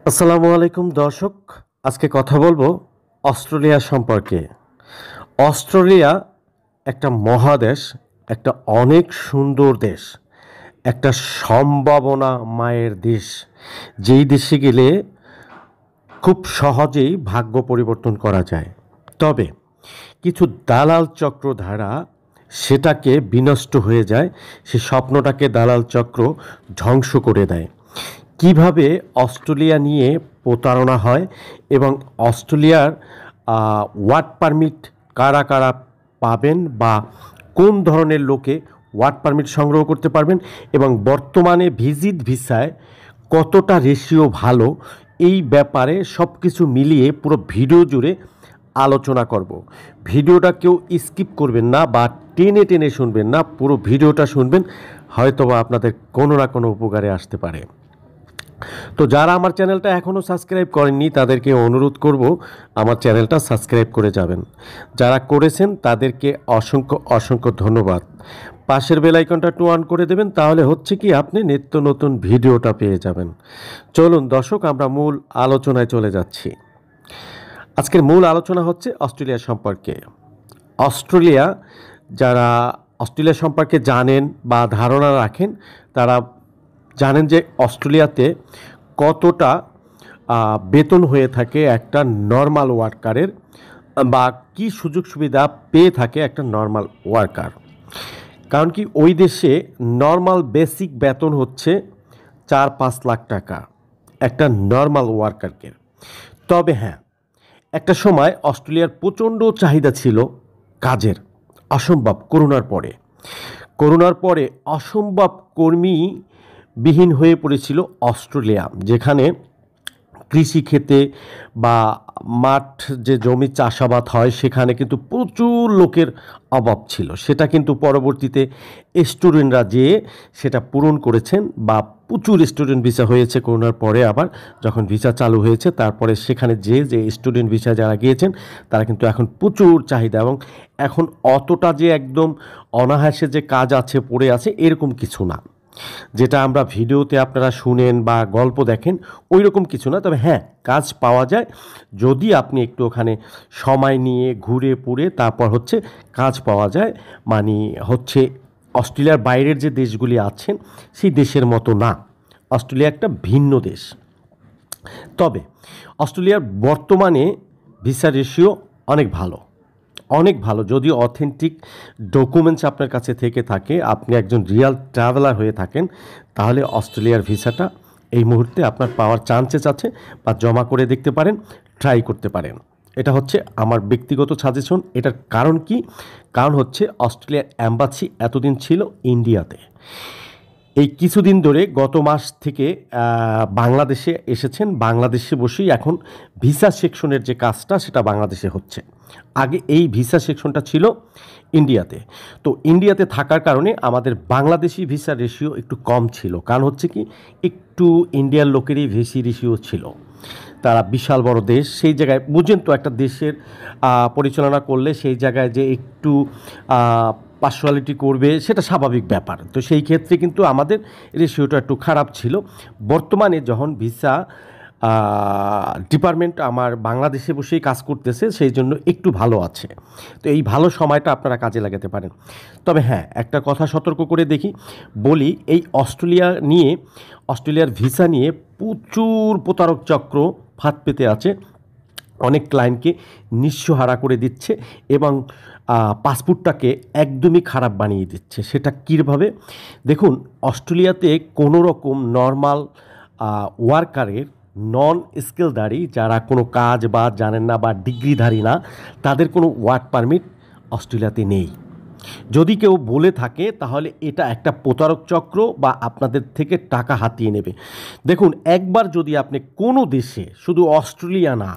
আসসালামু আলাইকুম দর্শক। আজকে কথা বলবো অস্ট্রেলিয়া সম্পর্কে। অস্ট্রেলিয়া একটা মহাদেশ, একটা অনেক সুন্দর দেশ, একটা সম্ভাবনা মায়ের দেশ। যেই দেশে গেলে খুব সহজেই ভাগ্য পরিবর্তন করা যায়। তবে কিছু দালাল চক্র দ্বারা সেটাকে বিনষ্ট হয়ে যায়, সে স্বপ্নটাকে দালাল চক্র ধ্বংস করে দেয়। কিভাবে অস্ট্রেলিয়া নিয়ে প্রতারণা হয় এবং অস্ট্রেলিয়ার ওয়ার্ক পারমিট কারা কারা পাবেন বা কোন ধরনের লোকে ওয়ার্ক পারমিট সংগ্রহ করতে পারবেন এবং বর্তমানে ভিজিট ভিসায় কতটা রেশিও ভালো, এই ব্যাপারে সব কিছু মিলিয়ে পুরো ভিডিও জুড়ে আলোচনা করব। ভিডিওটা কেউ স্কিপ করবেন না বা টেনে টেনে শুনবেন না, পুরো ভিডিওটা শুনবেন, হয়তোবা আপনাদের কোনো না কোনো উপকারে আসতে পারে। তো যারা আমার চ্যানেলটা এখনও সাবস্ক্রাইব করেননি তাদেরকে অনুরোধ করব আমার চ্যানেলটা সাবস্ক্রাইব করে যাবেন। যারা করেছেন তাদেরকে অসংখ্য অসংখ্য ধন্যবাদ। পাশের বেল আইকনটা একটু অন করে দেবেন, তাহলে হচ্ছে কি আপনি নিত্য নতুন ভিডিওটা পেয়ে যাবেন। চলুন দর্শক, আমরা মূল আলোচনায় চলে যাচ্ছি। আজকের মূল আলোচনা হচ্ছে অস্ট্রেলিয়া সম্পর্কে। অস্ট্রেলিয়া, যারা অস্ট্রেলিয়া সম্পর্কে জানেন বা ধারণা রাখেন তারা জানেন যে অস্ট্রেলিয়াতে কতটা বেতন হয়ে থাকে একটা নর্মাল ওয়ার্কারের, বা কি সুযোগ সুবিধা পেয়ে থাকে একটা নর্মাল ওয়ার্কার। কারণ কি ওই দেশে নর্মাল বেসিক বেতন হচ্ছে 4-5 লাখ টাকা একটা নর্মাল ওয়ার্কারকে। তবে হ্যাঁ, একটা সময় অস্ট্রেলিয়ার প্রচণ্ড চাহিদা ছিল কাজের, অসম্ভব। করোনার পরে অসম্ভব কর্মীবিহীন হয়ে পড়েছিল অস্ট্রেলিয়া, যেখানে কৃষিক্ষেত্রে বা মাঠ যে জমি চাষাবাদ হয় সেখানে কিন্তু প্রচুর লোকের অভাব ছিল। সেটা কিন্তু পরবর্তীতে স্টুডেন্টরা যেয়ে সেটা পূরণ করেছেন, বা প্রচুর স্টুডেন্ট ভিসা হয়েছে করোনার পরে। আবার যখন ভিসা চালু হয়েছে তারপরে সেখানে যে স্টুডেন্ট ভিসা যারা গিয়েছেন তারা কিন্তু এখন প্রচুর চাহিদা, এবং এখন অতটা যে একদম অনায়াসে যে কাজ আছে পড়ে আছে এরকম কিছু না। যেটা আমরা ভিডিওতে আপনারা শুনেন বা গল্প দেখেন ওই রকম কিছু না। তবে হ্যাঁ, কাজ পাওয়া যায় যদি আপনি একটু ওখানে সময় নিয়ে ঘুরে পুরে তারপর হচ্ছে কাজ পাওয়া যায়। মানে হচ্ছে অস্ট্রেলিয়ার বাইরের যে দেশগুলি আছেন সেই দেশের মতো না, অস্ট্রেলিয়া একটা ভিন্ন দেশ। তবে অস্ট্রেলিয়ার বর্তমানে ভিসা রেশিও অনেক ভালো, অনেক ভালো। যদি অথেন্টিক ডকুমেন্টস আপনার কাছে থেকে থাকে, আপনি একজন রিয়াল ট্রাভেলার হয়ে থাকেন, তাহলে অস্ট্রেলিয়ার ভিসাটা এই মুহূর্তে আপনার পাওয়ার চান্সেস আছে, বা জমা করে দেখতে পারেন, ট্রাই করতে পারেন। এটা হচ্ছে আমার ব্যক্তিগত সাজেশন। এটার কারণ কি? কারণ হচ্ছে অস্ট্রেলিয়ার অ্যাম্বাসি এতদিন ছিল ইন্ডিয়াতে। এই কিছুদিন ধরে গত মাস থেকে বাংলাদেশে এসেছেন। বাংলাদেশে বসেই এখন ভিসা সেকশনের যে কাজটা সেটা বাংলাদেশে হচ্ছে। আগে এই ভিসা সেকশনটা ছিল ইন্ডিয়াতে। তো ইন্ডিয়াতে থাকার কারণে আমাদের বাংলাদেশি ভিসা রেশিও একটু কম ছিল। কারণ হচ্ছে কি, একটু ইন্ডিয়ার লোকেরই ভিসি রেশিও ছিল। তারা বিশাল বড় দেশ, সেই জায়গায় বুঝেন তো একটা দেশের পরিচালনা করলে সেই জায়গায় যে একটু পার্সোনালিটি করবে সেটা স্বাভাবিক ব্যাপার। তো সেই ক্ষেত্রে কিন্তু আমাদের রেশিওটা একটু খারাপ ছিল। বর্তমানে যখন ভিসা ডিপার্টমেন্ট আমার বাংলাদেশে বসেই কাজ করতেছে, সেই জন্য একটু ভালো আছে। তো এই ভালো সময়টা আপনারা কাজে লাগাতে পারেন। তবে হ্যাঁ, একটা কথা সতর্ক করে বলি, এই অস্ট্রেলিয়ার ভিসা নিয়ে প্রচুর প্রতারক চক্র ফাঁদ পেতে আছে। অনেক ক্লায়েন্টকে নিঃস্বহারা করে দিচ্ছে এবং পাসপোর্টটাকে একদমই খারাপ বানিয়ে দিচ্ছে। সেটা কীভাবে দেখুন, অস্ট্রেলিয়াতে কোনো রকম নর্মাল ওয়ার্কারের, নন স্কিলধারী যারা কোনো কাজ বা জানেন না বা ডিগ্রিধারী না, তাদের কোনো ওয়ার্ক পারমিট অস্ট্রেলিয়াতে নেই। যদি কেউ বলে থাকে তাহলে এটা একটা প্রতারক চক্র, বা আপনাদের থেকে টাকা হাতিয়ে নেবে। দেখুন, একবার যদি আপনি কোনো দেশে, শুধু অস্ট্রেলিয়া না,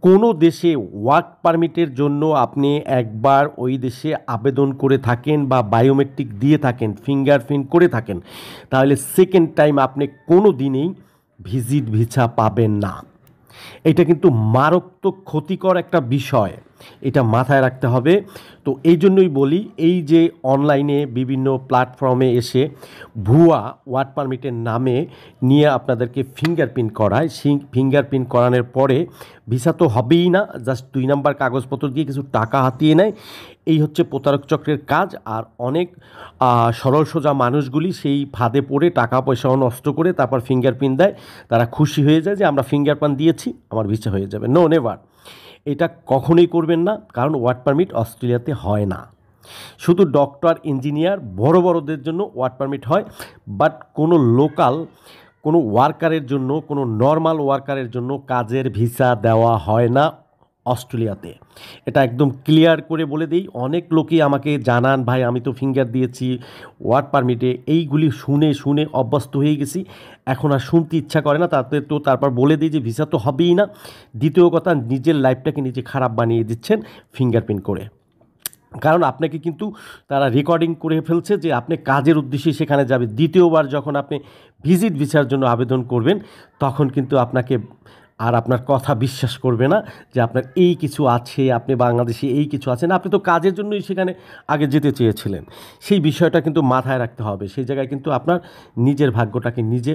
কোনো দেশে ওয়ার্ক পারমিটের জন্য আপনি একবার ওই দেশে আবেদন করে থাকেন বা বায়োমেট্রিক দিয়ে থাকেন, ফিঙ্গারপ্রিন্ট করে থাকেন, তাহলে সেকেন্ড টাইম আপনি কোনো দিনেই ভিজিট ভিসা পাবেন না। এটা কিন্তু মারাত্মক ক্ষতিকর একটা বিষয়। এটা মাথায় রাখতে হবে। তো এই জন্যই বলি, এই যে অনলাইনে বিভিন্ন প্ল্যাটফর্মে এসে ভুয়া ওয়ার্ক পারমিটের নামে নিয়ে আপনাদেরকে ফিঙ্গারপ্রিন্ট করায়, সেই ফিঙ্গারপ্রিন্ট করানোর পরে ভিসা তো হবেই না, জাস্ট 2 নাম্বার কাগজপত্র দিয়ে কিছু টাকা হাতিয়ে নেয়। এই হচ্ছে প্রতারক চক্রের কাজ। আর অনেক সরল সোজা মানুষগুলি সেই ফাঁদে পড়ে টাকা পয়সাও নষ্ট করে তারপর ফিঙ্গারপ্রিন্ট দেয়। তারা খুশি হয়ে যায় যে আমরা ফিঙ্গারপ্রিন্ট দিয়েছি, আমার ভিসা হয়ে যাবে। No, never. এটা কখনোই করবেন না, কারণ ওয়ার্ক পারমিট অস্ট্রেলিয়াতে হয় না। শুধু ডক্টর, ইঞ্জিনিয়ার, বড় বড়দের জন্য ওয়ার্ক পারমিট হয়, বাট কোনো লোকাল কোনো ওয়ার্কারের জন্য, কোনো নর্মাল ওয়ার্কারের জন্য কাজের ভিসা দেওয়া হয় না অস্ট্রেলিয়াতে। এটা একদম ক্লিয়ার করে বলে দিই। অনেক লোকই আমাকে জানান, ভাই আমি তো ফিঙ্গার দিয়েছি ওয়ার্ক পারমিটে, এইগুলি শুনে শুনে অভ্যস্ত হয়ে গেছি, এখন আর শুনতে ইচ্ছা করে না। তাতে তো তারপর বলে দিই যে ভিসা তো হবেই না। দ্বিতীয় কথা, নিজের লাইফটাকে নিজে খারাপ বানিয়ে দিচ্ছেন ফিঙ্গারপ্রিন্ট করে। কারণ আপনাকে কিন্তু তারা রেকর্ডিং করে ফেলছে যে আপনি কাজের উদ্দেশ্যে সেখানে যাবে। দ্বিতীয়বার যখন আপনি ভিজিট ভিসার জন্য আবেদন করবেন, তখন কিন্তু আপনাকে আর আপনার কথা বিশ্বাস করবে না যে আপনার এই কিছু আছে, আপনি বাংলাদেশে এই কিছু আছে না, আপনি তো কাজের জন্যই সেখানে আগে যেতে চেয়েছিলেন। সেই বিষয়টা কিন্তু মাথায় রাখতে হবে। সেই জায়গায় কিন্তু আপনার নিজের ভাগ্যটাকে নিজে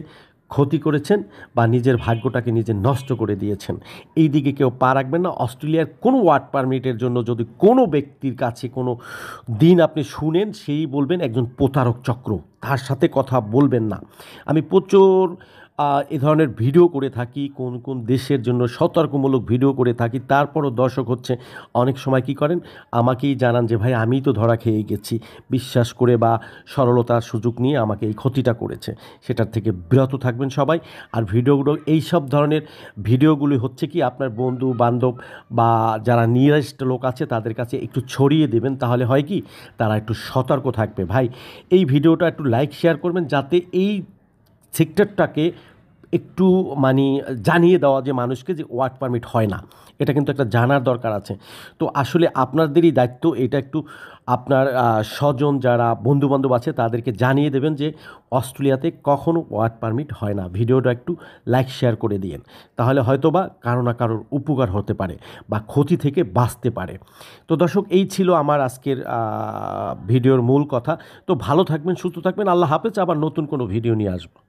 ক্ষতি করেছেন বা নিজের ভাগ্যটাকে নিজে নষ্ট করে দিয়েছেন। এই দিকে কেউ পা রাখবেন না। অস্ট্রেলিয়ার কোনো ওয়ার্ক পারমিটের জন্য যদি কোনো ব্যক্তির কাছে কোনো দিন আপনি শুনেন, সেই বলবেন একজন প্রতারক চক্র, তার সাথে কথা বলবেন না। আমি প্রচুর এ ধরনের ভিডিও করে থাকি, কোন কোন দেশের জন্য সতর্কমূলক ভিডিও করে থাকি। তারপরও দর্শক হচ্ছে অনেক সময় কী করেন, আমাকেই জানান যে ভাই আমি তো ধরা খেয়ে গেছি, বিশ্বাস করে বা সরলতার সুযোগ নিয়ে আমাকে এই ক্ষতিটা করেছে। সেটার থেকে বিরত থাকবেন সবাই। আর ভিডিওগুলো, এই সব ধরনের ভিডিওগুলি হচ্ছে কি আপনার বন্ধু বান্ধব বা যারা নিয়ারেস্ট লোক আছে তাদের কাছে একটু ছড়িয়ে দেবেন, তাহলে হয় কি তারা একটু সতর্ক থাকবে। ভাই এই ভিডিওটা একটু লাইক শেয়ার করবেন, যাতে এই সেক্টরটাকে একটু জানিয়ে দেওয়া যে মানুষকে যে ওয়ার্ক পারমিট হয় না, এটা কিন্তু একটা জানার দরকার আছে। তো আসলে আপনাদেরই দায়িত্ব এটা, একটু আপনার স্বজন যারা বন্ধুবান্ধব আছে তাদেরকে জানিয়ে দেবেন যে অস্ট্রেলিয়াতে কখনো ওয়ার্ক পারমিট হয় না। ভিডিওটা একটু লাইক শেয়ার করে দিয়েন, তাহলে হয়তো বা কারো না কারোর উপকার হতে পারে বা ক্ষতি থেকে বাঁচতে পারে। তো দর্শক, এই ছিল আমার আজকের ভিডিওর মূল কথা। তো ভালো থাকবেন, সুস্থ থাকবেন, আল্লাহ হাফেজ। আবার নতুন কোনো ভিডিও নিয়ে আসবো।